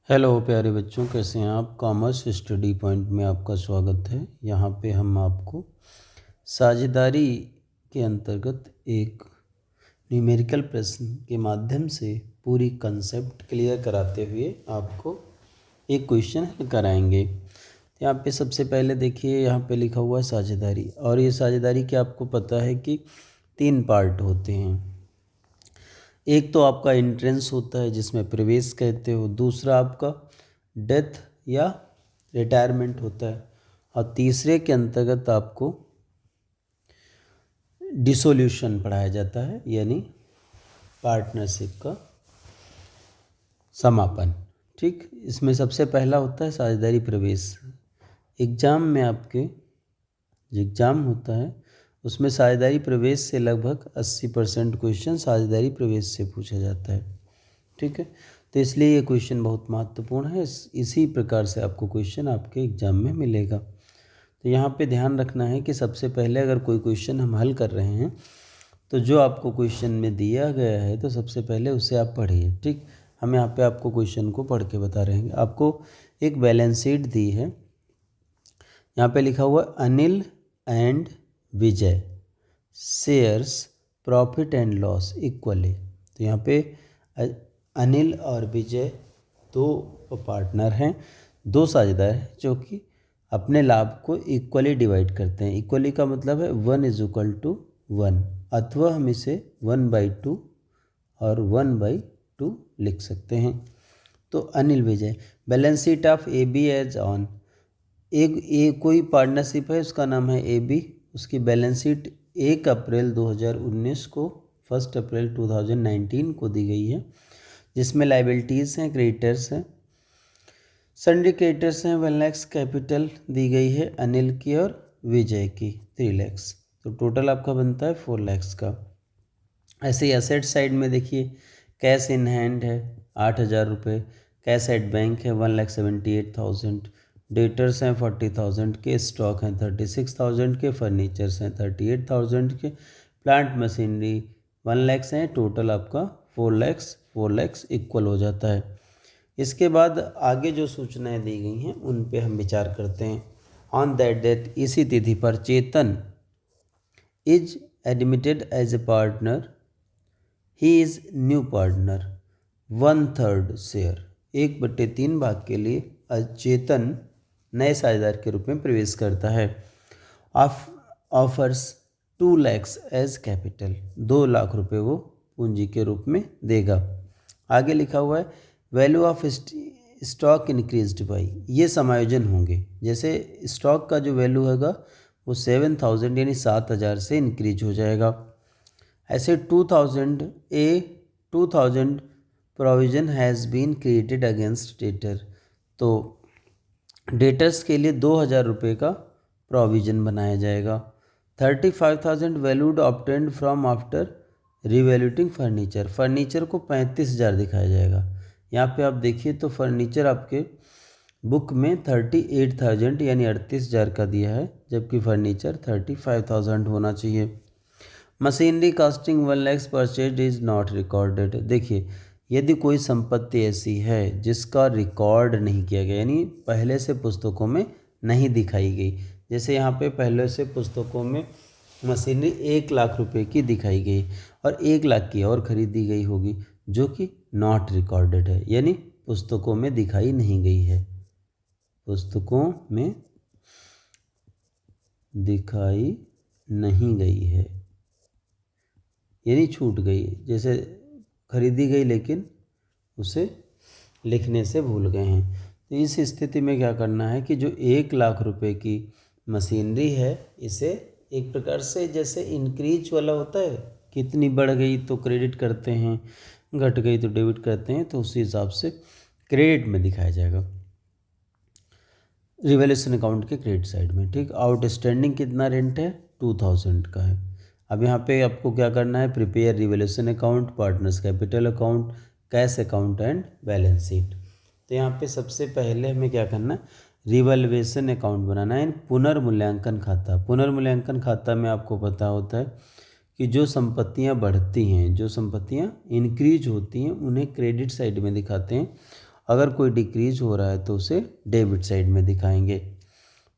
Hello प्यारे बच्चों, कैसे हैं आप। कॉमर्स स्टडी पॉइंट में आपका स्वागत है। यहाँ पे हम आपको साझेदारी के अंतर्गत एक न्यूमेरिकल प्रश्न के माध्यम से पूरी कंसेप्ट क्लियर कराते हुए आपको एक क्वेश्चन हल कराएंगे। यहाँ पे सबसे पहले देखिए, यहाँ पे लिखा हुआ है साझेदारी, और ये साझेदारी के आपको पता है कि 3 पार्ट होते हैं। एक तो आपका एंट्रेंस होता है जिसमें प्रवेश कहते हो, दूसरा आपका डेथ या रिटायरमेंट होता है, और तीसरे के अंतर्गत आपको डिसोल्यूशन पढ़ाया जाता है, यानी पार्टनरशिप का समापन। ठीक, इसमें सबसे पहला होता है साझेदारी प्रवेश। एग्ज़ाम में आपके जो एग्ज़ाम होता है उसमें साझेदारी प्रवेश से लगभग 80% क्वेश्चन साझेदारी प्रवेश से पूछा जाता है। ठीक है, तो इसलिए ये क्वेश्चन बहुत महत्वपूर्ण है। इसी प्रकार से आपको क्वेश्चन आपके एग्ज़ाम में मिलेगा। तो यहाँ पे ध्यान रखना है कि सबसे पहले अगर कोई क्वेश्चन हम हल कर रहे हैं तो जो आपको क्वेश्चन में दिया गया है तो सबसे पहले उसे आप पढ़िए। ठीक, हम यहाँ पे आपको क्वेश्चन को पढ़ के बता रहे हैं। आपको एक बैलेंस शीट दी है, यहाँ पे लिखा हुआ Anil and Vijay shares profit and loss equally. तो यहाँ पे अनिल और विजय दो पार्टनर हैं, दो साझेदार हैं जो कि अपने लाभ को इक्वली डिवाइड करते हैं। इक्वली का मतलब है 1:1, अथवा हम इसे 1/2 और 1/2 लिख सकते हैं। तो Anil Vijay, balance sheet of A B as on. एक कोई पार्टनरशिप है, उसका नाम है ए बी, उसकी बैलेंस शीट 1 अप्रैल 2019 को 1 अप्रैल 2019 को दी गई है, जिसमें लाइबिलिटीज़ हैं, क्रेडिटर्स हैं। सन्ड्री क्रेडिटर्स हैं 1 लाख, कैपिटल दी गई है अनिल की और विजय की 3 लाख, तो टोटल आपका बनता है 4 लाख का। ऐसे ही एसेट साइड में देखिए, कैश इन हैंड है 8,000 रुपये, कैश एट बैंक है 1,78,000, डेटर्स हैं 40,000 के, स्टॉक हैं 36,000 के, फर्नीचर्स हैं 38,000 के, प्लांट मशीनरी 1 लाख हैं। टोटल आपका 4 लाख इक्वल हो जाता है। इसके बाद आगे जो सूचनाएं दी गई हैं उन पे हम विचार करते हैं। ऑन दैट डेट, इसी तिथि पर Chetan is admitted as a partner, he is new partner 1/3 share, 1/3 भाग के लिए चेतन नए साझेदार के रूप में प्रवेश करता है। Offers 2 lakh as capital, 2 lakh रुपए वो पूंजी के रूप में देगा। आगे लिखा हुआ है value of stock increased by, ये समायोजन होंगे। जैसे स्टॉक का जो वैल्यू होगा वो 7,000 यानी 7,000 से इंक्रीज हो जाएगा। ऐसे 2,000 provision has been created against debtor, तो डेटर्स के लिए 2,000 रुपये का प्रोविज़न बनाया जाएगा। 35,000 valued obtained from after revaluating furniture, furniture को 35,000 दिखाया जाएगा। यहाँ पे आप देखिए तो फर्नीचर आपके बुक में 38,000 यानी 38,000 का दिया है, जबकि फर्नीचर 35,000 होना चाहिए। Machinery casting 1 lakh purchase is not recorded. देखिए, यदि कोई संपत्ति ऐसी है जिसका रिकॉर्ड नहीं किया गया, यानी पहले से पुस्तकों में नहीं दिखाई गई, जैसे यहाँ पे पहले से पुस्तकों में मशीनरी 1 लाख रुपए की दिखाई गई और 1 लाख की और खरीदी गई होगी, जो कि नॉट रिकॉर्डेड है, यानी पुस्तकों में दिखाई नहीं गई है, पुस्तकों में दिखाई नहीं गई है, यानी छूट गई। जैसे खरीदी गई लेकिन उसे लिखने से भूल गए हैं। तो इस स्थिति में क्या करना है कि जो 1 लाख रुपए की मशीनरी है, इसे एक प्रकार से जैसे इंक्रीज वाला होता है, कितनी बढ़ गई तो क्रेडिट करते हैं, घट गई तो डेबिट करते हैं, तो उसी हिसाब से क्रेडिट में दिखाया जाएगा रिवैल्यूएशन अकाउंट के क्रेडिट साइड में। ठीक, आउटस्टैंडिंग कितना रेंट है 2,000 का है। अब यहाँ पे आपको क्या करना है, prepare revaluation account, partners capital account, cash account and balance sheet. तो यहाँ पे सबसे पहले हमें क्या करना है, रिवैल्यूएशन अकाउंट बनाना है, पुनर्मूल्यांकन खाता। पुनर्मूल्यांकन खाता में आपको पता होता है कि जो संपत्तियाँ बढ़ती हैं, जो संपत्तियाँ इंक्रीज होती हैं, उन्हें क्रेडिट साइड में दिखाते हैं, अगर कोई डिक्रीज हो रहा है तो उसे डेबिट साइड में दिखाएंगे।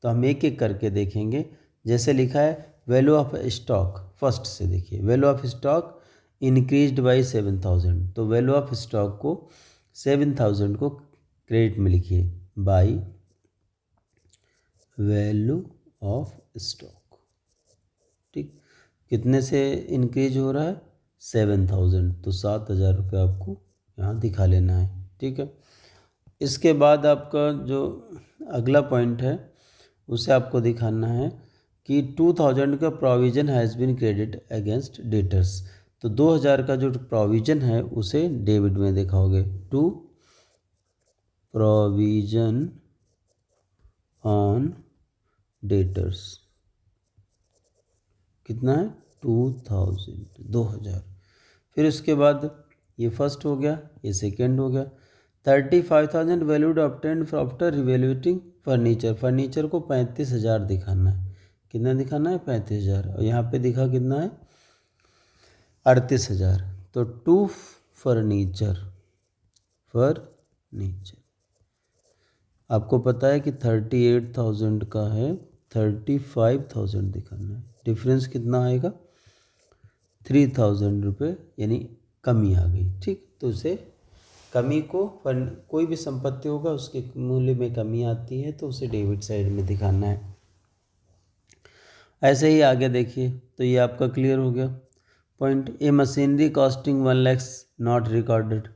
तो हम एक एक करके देखेंगे। जैसे लिखा है वैल्यू ऑफ स्टॉक, फर्स्ट से देखिए, value of stock increased by 7,000, तो वैल्यू ऑफ स्टॉक को 7,000 को क्रेडिट में लिखिए बाई वैल्यू ऑफ स्टॉक। ठीक, कितने से इंक्रीज हो रहा है? 7,000, तो 7,000 रुपये आपको यहाँ दिखा लेना है। ठीक है, इसके बाद आपका जो अगला पॉइंट है उसे आपको दिखाना है कि 2,000 का provision has been credit against debtors. तो 2,000 का जो प्रोविज़न है उसे डेबिट में दिखाओगे। टू प्रोविज़न ऑन डेटर्स कितना है? 2,000। फिर उसके बाद ये फर्स्ट हो गया, ये सेकेंड हो गया। 35,000 valued obtained after revaluating furniture. Furniture को 35,000 दिखाना है। कितना दिखाना है? 35,000। और यहाँ पे दिखा कितना है? 38,000। तो टू फर्नीचर आपको पता है कि 38,000 का है, 35,000 दिखाना है। डिफरेंस कितना आएगा? 3,000 रुपये, यानी कमी आ गई। ठीक, तो उसे कमी को कोई भी संपत्ति होगा उसके मूल्य में कमी आती है तो उसे डेबिट साइड में दिखाना है। ऐसे ही आगे देखिए, तो ये आपका क्लियर हो गया point. A machinery costing 1 lakh not recorded,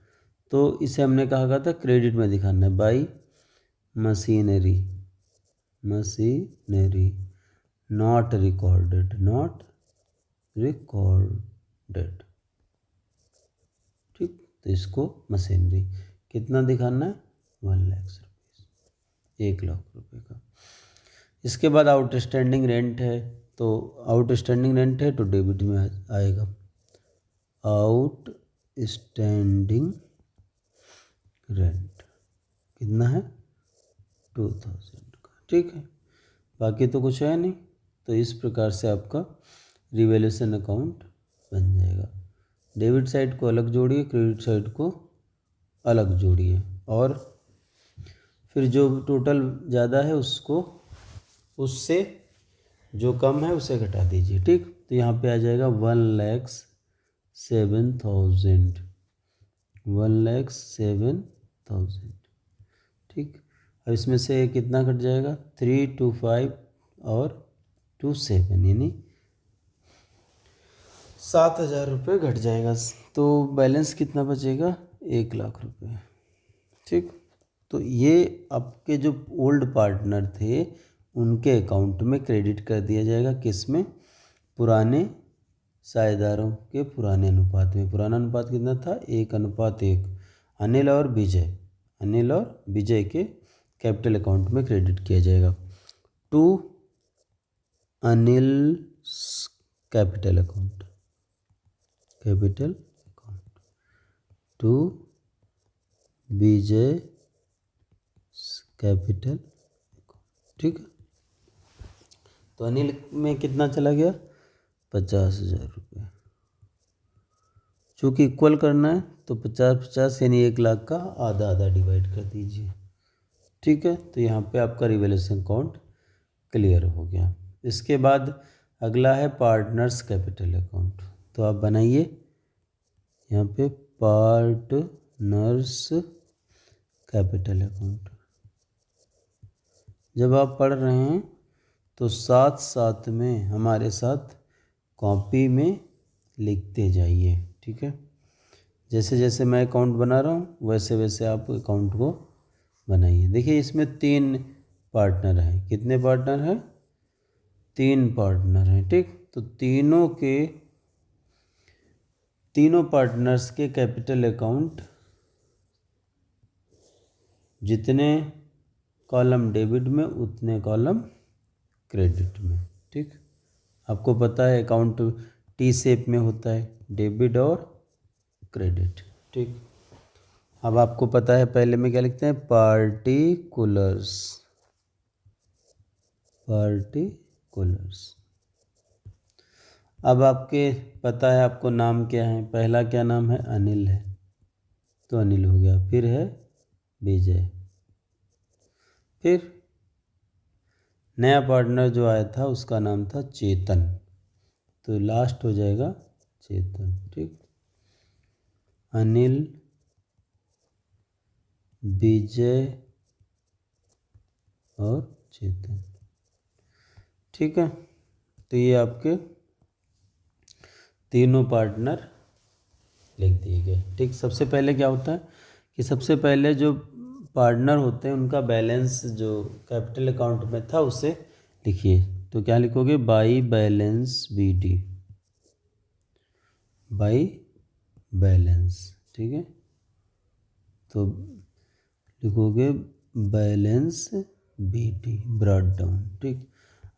तो इसे हमने कहा था क्रेडिट में दिखाना है बाई मशीनरी नॉट रिकॉर्डेड ठीक, तो इसको मशीनरी कितना दिखाना है? 1 लाख रुपये, 1 लाख रुपये का। इसके बाद आउटस्टैंडिंग रेंट है, तो आउटस्टैंडिंग रेंट है तो डेबिट में आएगा। आउटस्टैंडिंग रेंट कितना है? 2,000 का। ठीक है, बाकी तो कुछ है नहीं। तो इस प्रकार से आपका रिवैल्यूएशन अकाउंट बन जाएगा। डेबिट साइड को अलग जोड़िए, क्रेडिट साइड को अलग जोड़िए, और फिर जो टोटल ज़्यादा है उसको उससे जो कम है उसे घटा दीजिए। ठीक, तो यहाँ पे आ जाएगा 1,07,000। ठीक, अब इसमें से कितना घट जाएगा? 325 और 27, यानी 7,000 रुपये घट जाएगा। तो बैलेंस कितना बचेगा? 1 लाख रुपये। ठीक, तो ये आपके जो ओल्ड पार्टनर थे उनके अकाउंट में क्रेडिट कर दिया जाएगा। किस में? पुराने साझेदारों के पुराने अनुपात में। पुराना अनुपात कितना था? 1:1। अनिल और विजय के कैपिटल अकाउंट में क्रेडिट किया जाएगा। To Anil capital account to Vijay capital account. ठीक है, तो अनिल में कितना चला गया? 50,000 रुपये। चूँकि इक्वल करना है तो 50-50 यानी 1 लाख का आधा आधा डिवाइड कर दीजिए। ठीक है, तो यहाँ पे आपका रिवैल्यूएशन अकाउंट क्लियर हो गया। इसके बाद अगला है पार्टनर्स कैपिटल अकाउंट। तो आप बनाइए यहाँ पे पार्टनर्स कैपिटल अकाउंट। जब आप पढ़ रहे हैं तो साथ साथ में हमारे साथ कॉपी में लिखते जाइए। ठीक है, जैसे जैसे मैं अकाउंट बना रहा हूँ वैसे वैसे आप अकाउंट को बनाइए। देखिए इसमें 3 पार्टनर हैं। कितने पार्टनर हैं? 3 पार्टनर हैं। ठीक, तो तीनों पार्टनर्स के कैपिटल अकाउंट जितने कॉलम डेबिट में उतने कॉलम क्रेडिट में। ठीक, आपको पता है अकाउंट टी शेप में होता है, डेबिट और क्रेडिट। ठीक, अब आपको पता है पहले में क्या लिखते हैं? पार्टिकुलर्स। अब आपके पता है आपको नाम क्या है? पहला क्या नाम है? अनिल है, तो अनिल हो गया। फिर है विजय। फिर नया पार्टनर जो आया था उसका नाम था चेतन, तो लास्ट हो जाएगा चेतन। ठीक, अनिल, विजय और चेतन। ठीक है, तो ये आपके तीनों पार्टनर लिख दिए गए। ठीक, सबसे पहले क्या होता है कि सबसे पहले जो पार्टनर होते हैं उनका बैलेंस जो कैपिटल अकाउंट में था उसे लिखिए। तो क्या लिखोगे? By balance BD, by balance. ठीक है, तो लिखोगे बैलेंस BD ब्रॉट डाउन। ठीक,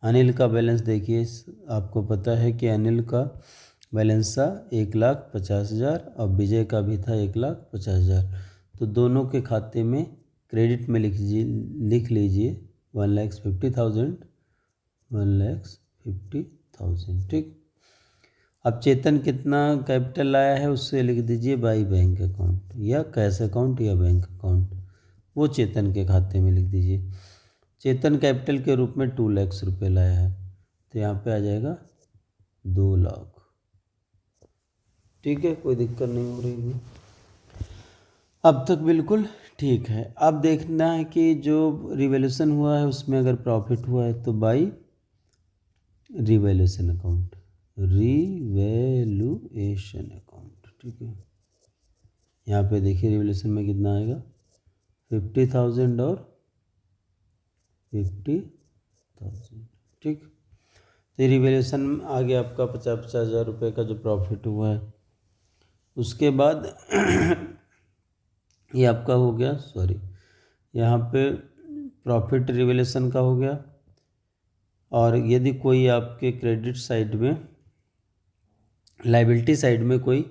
अनिल का बैलेंस देखिए, आपको पता है कि अनिल का बैलेंस था 1,50,000 और विजय का भी था 1,50,000। तो दोनों के खाते में क्रेडिट में लिख लीजिए 1,50,000, 1,50,000। ठीक, अब चेतन कितना कैपिटल लाया है उससे लिख दीजिए बाई बैंक अकाउंट या कैश अकाउंट या बैंक अकाउंट, वो चेतन के खाते में लिख दीजिए। चेतन कैपिटल के रूप में 2 लाख रुपये लाया है, तो यहाँ पे आ जाएगा 2 लाख। ठीक है, कोई दिक्कत नहीं हो रही है, अब तक बिल्कुल ठीक है। अब देखना है कि जो रिवैल्यूएशन हुआ है उसमें अगर प्रॉफिट हुआ है तो by revaluation account, revaluation account. ठीक है, यहाँ पे देखिए रिवैल्यूएशन में कितना आएगा 50,000 और 50,000। ठीक, तो रिवैल्यूएशन आ गया आपका 50,000 रुपये का जो प्रॉफिट हुआ है। उसके बाद ये आपका हो गया, सॉरी यहाँ पे प्रॉफिट रिवैल्यूएशन का हो गया। और यदि कोई आपके क्रेडिट साइड में, लाइबिलिटी साइड में कोई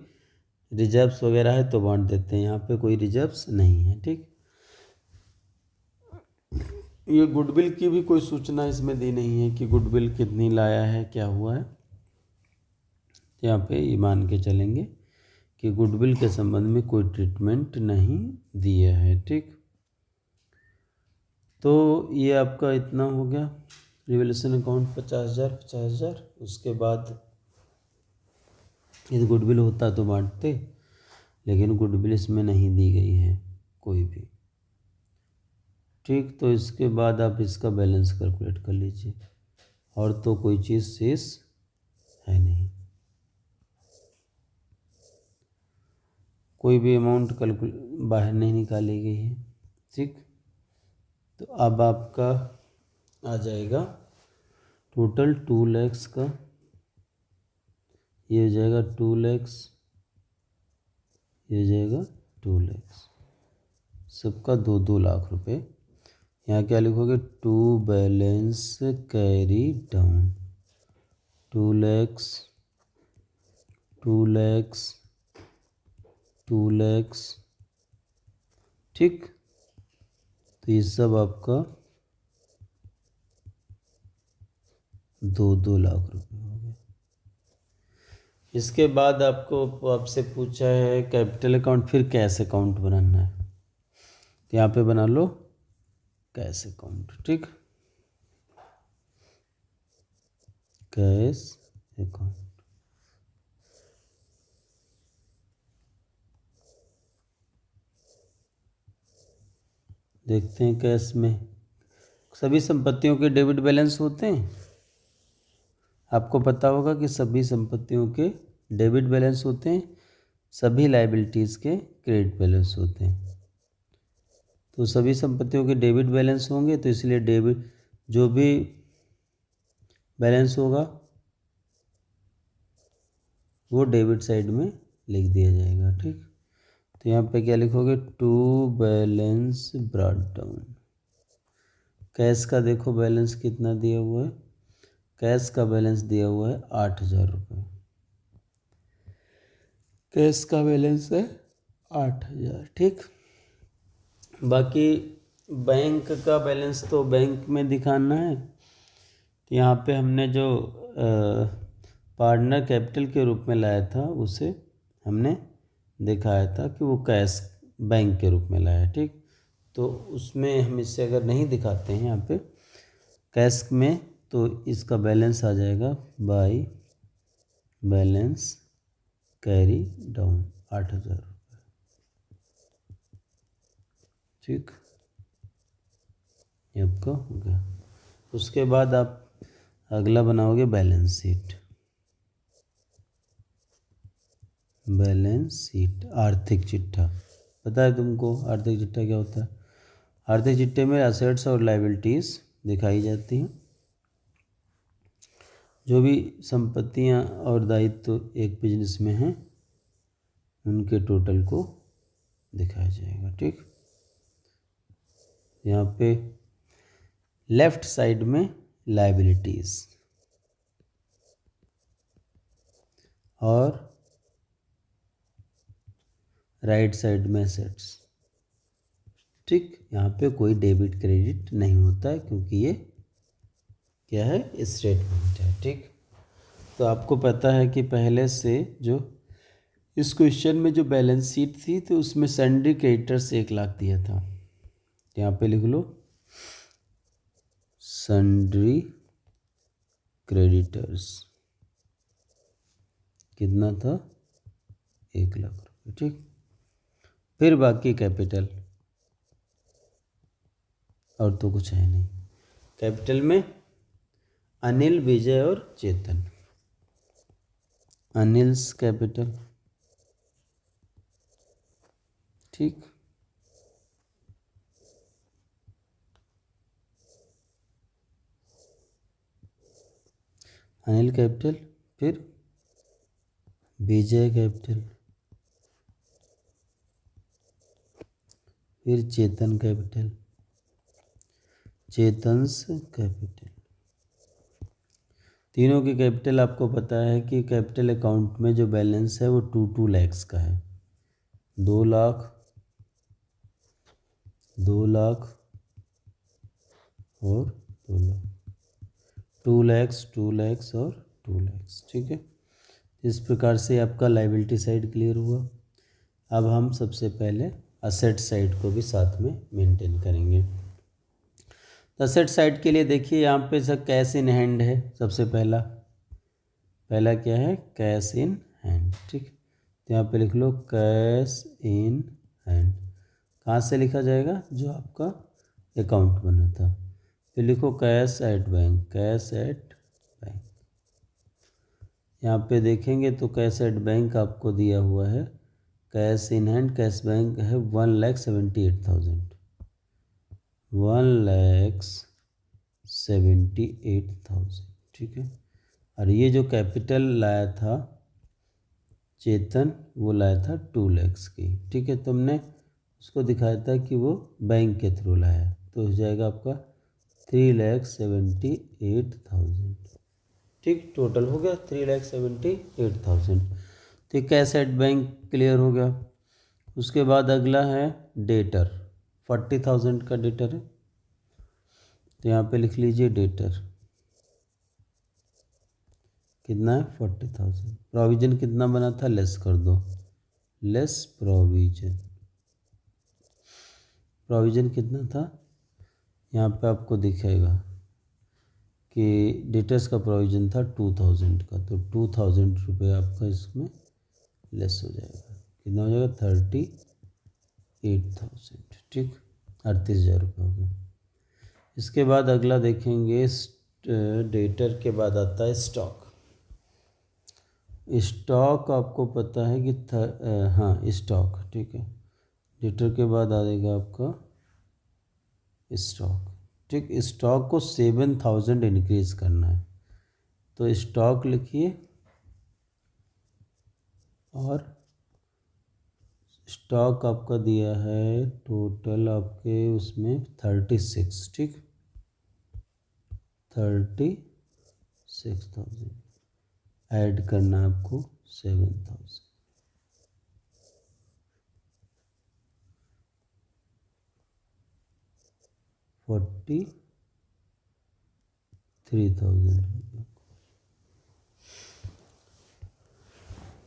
रिजर्व्स वगैरह है तो बांट देते हैं, यहाँ पे कोई रिजर्व्स नहीं है। ठीक, ये गुडविल की भी कोई सूचना इसमें दी नहीं है कि गुडविल कितनी लाया है, क्या हुआ है। यहाँ पे ये मान के चलेंगे कि गुडविल के संबंध में कोई ट्रीटमेंट नहीं दिया है। ठीक, तो ये आपका इतना हो गया रिवैल्यूएशन अकाउंट 50,000। उसके बाद यदि गुडविल होता तो बांटते, लेकिन गुडविल इसमें नहीं दी गई है कोई भी। ठीक, तो इसके बाद आप इसका बैलेंस कैलकुलेट कर लीजिए, और तो कोई चीज़ शेष है नहीं, कोई भी अमाउंट बाहर नहीं निकाली गई है। ठीक, तो अब आपका आ जाएगा टोटल 2 लाख का, ये हो जाएगा 2 लाख, ये हो जाएगा 2 लाख, सबका 2-2 लाख रुपए। यहाँ क्या लिखोगे? To balance carry down 2 lakh, 2 lakh, 2 lakh. ठीक, तो ये सब आपका 2-2 लाख रुपए हो गए। इसके बाद आपसे पूछा है कैपिटल अकाउंट, फिर कैश अकाउंट बनाना है, तो यहाँ पे बना लो कैश अकाउंट। ठीक, कैश अकाउंट, देखते हैं कैश में सभी संपत्तियों के डेबिट बैलेंस होते हैं। आपको पता होगा कि सभी संपत्तियों के डेबिट बैलेंस होते हैं, सभी लायबिलिटीज़ के क्रेडिट बैलेंस होते हैं। तो सभी संपत्तियों के डेबिट बैलेंस होंगे, तो इसलिए डेबिट जो भी बैलेंस होगा वो डेबिट साइड में लिख दिया जाएगा। ठीक, तो यहाँ पे क्या लिखोगे? To balance brought down. Cash का देखो बैलेंस कितना दिया हुआ है, कैश का बैलेंस दिया हुआ है 8,000 रुपये, कैश का बैलेंस है 8,000। ठीक, बाकी बैंक का बैलेंस तो बैंक में दिखाना है। तो यहाँ पे हमने जो पार्टनर कैपिटल के रूप में लाया था उसे हमने दिखाया था कि वो कैश बैंक के रूप में लाया। ठीक, तो उसमें हम इससे अगर नहीं दिखाते हैं यहाँ पे कैश में, तो इसका बैलेंस आ जाएगा बाई बैलेंस कैरी डाउन 8,000 रुपये। ठीक, ये आपका हो गया। उसके बाद आप अगला बनाओगे बैलेंस शीट। बैलेंस शीट आर्थिक चिट्ठा, पता है तुमको आर्थिक चिट्ठा क्या होता है? आर्थिक चिट्ठे में असेट्स और लायबिलिटीज़ दिखाई जाती हैं। जो भी संपत्तियां और दायित्व एक बिजनेस में हैं उनके टोटल को दिखाया जाएगा। ठीक, यहाँ पे लेफ्ट साइड में लायबिलिटीज़ और राइट साइड में एसेट्स। ठीक, यहाँ पे कोई डेबिट क्रेडिट नहीं होता है क्योंकि ये क्या है, स्टेटमेंट है। ठीक, तो आपको पता है कि पहले से जो इस क्वेश्चन में जो बैलेंस शीट थी तो उसमें सन्ड्री क्रेडिटर्स 1,00,000 दिया था। यहाँ पे लिख लो सन्ड्री क्रेडिटर्स कितना था, 1,00,000 रुपये। ठीक, फिर बाकी कैपिटल, और तो कुछ है नहीं। कैपिटल में अनिल, विजय और चेतन। अनिल्स कैपिटल। ठीक, अनिल कैपिटल, फिर विजय कैपिटल, फिर चेतन कैपिटल, चेतन्स कैपिटल। तीनों की कैपिटल आपको पता है कि कैपिटल अकाउंट में जो बैलेंस है वो 2 लाख का है। 2,00,000, 2,00,000 और 2,00,000, 2 लाख, 2 लाख और 2 लाख। ठीक है, इस प्रकार से आपका लायबिलिटी साइड क्लियर हुआ। अब हम सबसे पहले असेट साइड को भी साथ में मेंटेन करेंगे। तो असेट साइड के लिए देखिए यहाँ पे सब कैश इन हैंड है। सबसे पहला क्या है, कैश इन हैंड। ठीक, तो यहाँ पे लिख लो कैश इन हैंड। कहाँ से लिखा जाएगा, जो आपका अकाउंट बना था। फिर लिखो cash at bank, cash at bank. यहाँ पे देखेंगे तो कैश एट बैंक आपको दिया हुआ है, cash in hand cash bank है 1,78,000, 1,78,000। ठीक है, और ये जो कैपिटल लाया था चेतन, वो लाया था 2 लाख की। ठीक है, तुमने उसको दिखाया था कि वो बैंक के थ्रू लाया, तो हो जाएगा आपका 3,78,000। ठीक, टोटल हो गया 3,78,000। तो कैश एट बैंक क्लियर हो गया। उसके बाद अगला है डेटर, 40,000 का डेटर है, तो यहाँ पे लिख लीजिए डेटर कितना है, 40,000। प्रोविजन कितना बना था, लेस कर दो, लेस प्रोविजन। प्रोविजन कितना था, यहाँ पे आपको दिखेगा कि डेटर्स का प्रोविजन था 2,000 का, तो 2,000 रुपये आपका इसमें लेस हो जाएगा। कितना हो जाएगा, 38,000। ठीक, 38,000 रुपये हो गए। इसके बाद अगला देखेंगे, डेटर के बाद आता है स्टॉक। स्टॉक आपको पता है कि हाँ स्टॉक। ठीक है, डेटर के बाद आ जाएगा आपका स्टॉक। ठीक, स्टॉक को 7,000 इंक्रीज करना है, तो स्टॉक लिखिए और स्टॉक आपका दिया है टोटल आपके उसमें 36। ठीक, 36,000 ऐड करना है आपको 7,000। 43,000।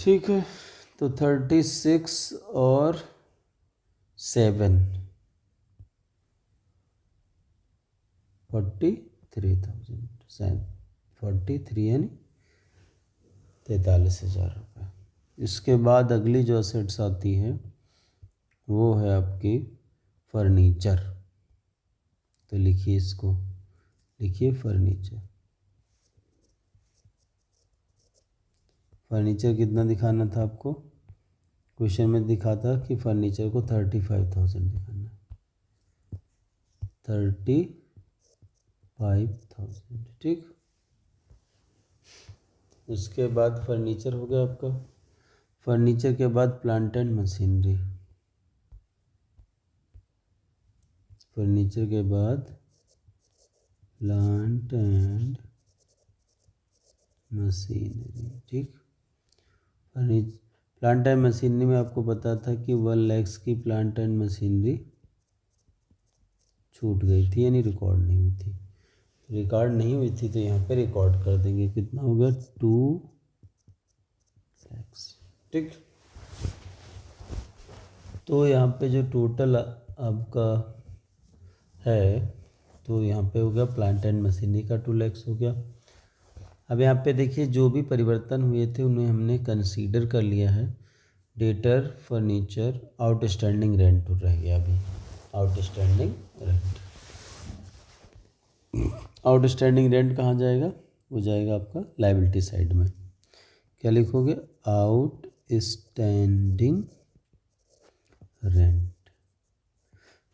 ठीक है, तो 36 और 7 43,000 43 यानी 43,000 रुपये। इसके बाद अगली जो असेट्स आती है वो है आपकी फर्नीचर। तो लिखिए इसको, लिखिए फर्नीचर। फर्नीचर कितना दिखाना था आपको? क्वेश्चन में दिखा था कि फर्नीचर को 35,000 दिखाना है, 35,000, ठीक। उसके बाद फर्नीचर हो गया आपका। फर्नीचर के बाद प्लांट एंड मशीनरी। फर्नीचर के बाद प्लांट एंड मशीनरी, ठीक। प्लांट एंड मशीनरी में आपको पता था कि 1 लाख की प्लांट एंड मशीनरी छूट गई थी, यानी रिकॉर्ड नहीं हुई थी। रिकॉर्ड नहीं हुई थी तो यहाँ पे रिकॉर्ड कर देंगे। कितना हो गया? 2 लाख, ठीक। तो यहाँ पे जो टोटल आपका है, तो यहाँ पे हो गया प्लांट एंड मशीनरी का 2 लाख हो गया। अब यहाँ पे देखिए जो भी परिवर्तन हुए थे उन्हें हमने कंसीडर कर लिया है। डेटर, फर्नीचर, आउटस्टैंडिंग रेंट रह गया अभी, आउटस्टैंडिंग रेंट। आउटस्टैंडिंग रेंट कहाँ जाएगा? वो जाएगा आपका लायबिलिटी साइड में। क्या लिखोगे? आउटस्टैंडिंग रेंट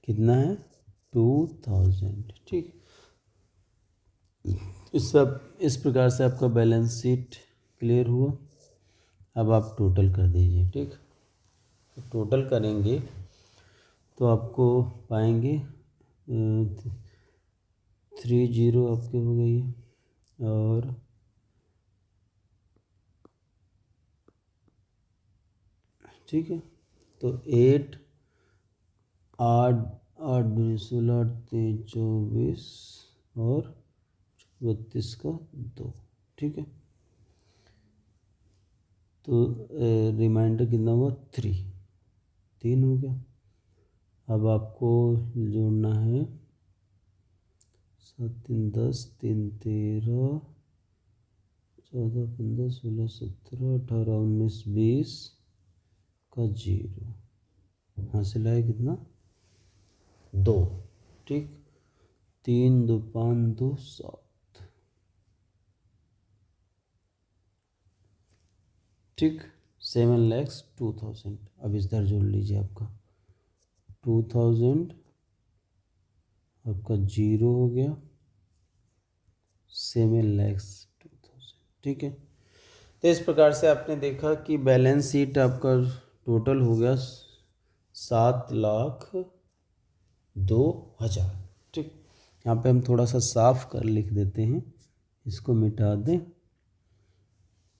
कितना है? 2,000, ठीक। इस प्रकार से आपका बैलेंस शीट क्लियर हुआ। अब आप टोटल कर दीजिए, ठीक। तो टोटल करेंगे तो आपको पाएंगे 30 आपके हो गई है, और ठीक है। तो 8 8 8 दूनी 16, 8 3 24 और 32 का 2, ठीक है। तो रिमाइंडर कितना हुआ? 3 हो गया। अब आपको जोड़ना है 7 3 10 3 13 14 15 16 17 18 19 20 का 0 हासिल है कितना? 2, ठीक। 3 2 5 2 7, ठीक। 7,02,000। अब इधर जोड़ लीजिए आपका 2,000 आपका 0 हो गया, 7,02,000, ठीक है। तो इस प्रकार से आपने देखा कि बैलेंस शीट आपका टोटल हो गया 7,02,000, ठीक। यहाँ पे हम थोड़ा सा साफ कर लिख देते हैं, इसको मिटा दें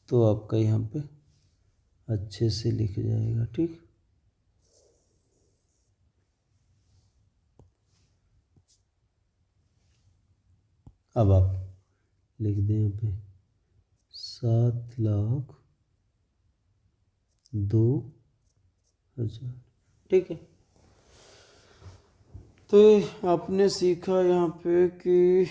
तो आपका यहाँ पे अच्छे से लिख जाएगा, ठीक। अब आप लिख दें यहाँ पे 7,02,000, ठीक है। तो आपने सीखा यहाँ पे कि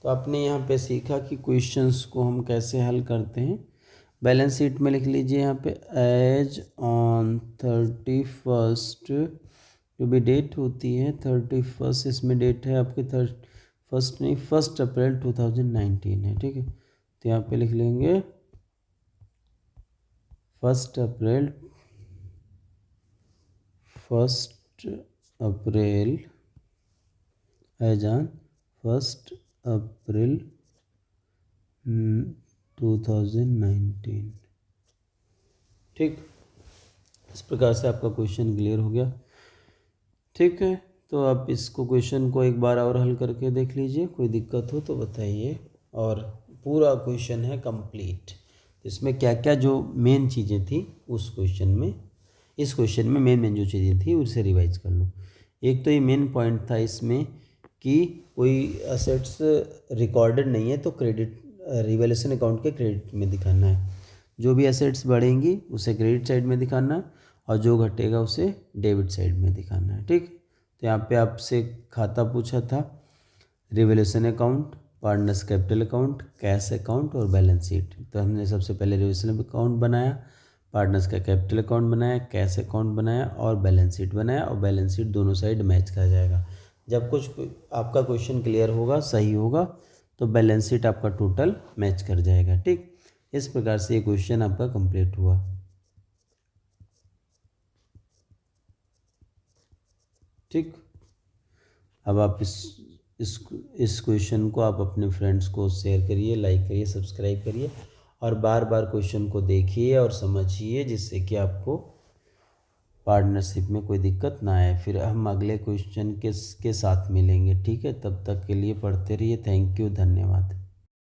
तो आपने यहाँ पे सीखा कि क्वेश्चंस को हम कैसे हल करते हैं। बैलेंस शीट में लिख लीजिए यहाँ पे एज ऑन 31st, जो भी डेट होती है 31st, इसमें डेट है आपकी 1 अप्रैल 2019 है, ठीक है। तो यहाँ पे लिख लेंगे 1 अप्रैल एज ऑन 1 अप्रैल 2019, ठीक। इस प्रकार से आपका क्वेश्चन क्लियर हो गया, ठीक है। तो आप इसको क्वेश्चन को एक बार और हल करके देख लीजिए, कोई दिक्कत हो तो बताइए। और पूरा क्वेश्चन है कंप्लीट, इसमें क्या क्या जो मेन चीज़ें थी उस क्वेश्चन में, इस क्वेश्चन में मेन जो चीज़ें थी उसे रिवाइज कर लो। एक तो ये मेन पॉइंट था इसमें कि कोई असेट्स रिकॉर्डेड नहीं है तो क्रेडिट रिवैल्यूएशन अकाउंट के क्रेडिट में दिखाना है। जो भी एसेट्स बढ़ेंगी उसे क्रेडिट साइड में दिखाना है और जो घटेगा उसे डेबिट साइड में दिखाना है। ठीक, तो यहाँ पे आपसे खाता पूछा था, revaluation account, partners capital account, cash account और बैलेंस शीट। तो हमने सबसे पहले रिवैल्यूएशन अकाउंट बनाया, पार्टनर्स का कैपिटल अकाउंट बनाया, कैश अकाउंट बनाया और बैलेंस शीट बनाया, और बैलेंस शीट दोनों साइड मैच कर जाएगा। जब कुछ आपका क्वेश्चन क्लियर होगा, सही होगा, तो बैलेंस शीट आपका टोटल मैच कर जाएगा। ठीक, इस प्रकार से ये क्वेश्चन आपका कंप्लीट हुआ। ठीक, अब आप इस क्वेश्चन को आप अपने फ्रेंड्स को शेयर करिए, लाइक करिए, सब्सक्राइब करिए और बार बार क्वेश्चन को देखिए और समझिए, जिससे कि आपको पार्टनरशिप में कोई दिक्कत ना आए। फिर हम अगले क्वेश्चन के साथ मिलेंगे। ठीक है, तब तक के लिए पढ़ते रहिए। थैंक यू, धन्यवाद।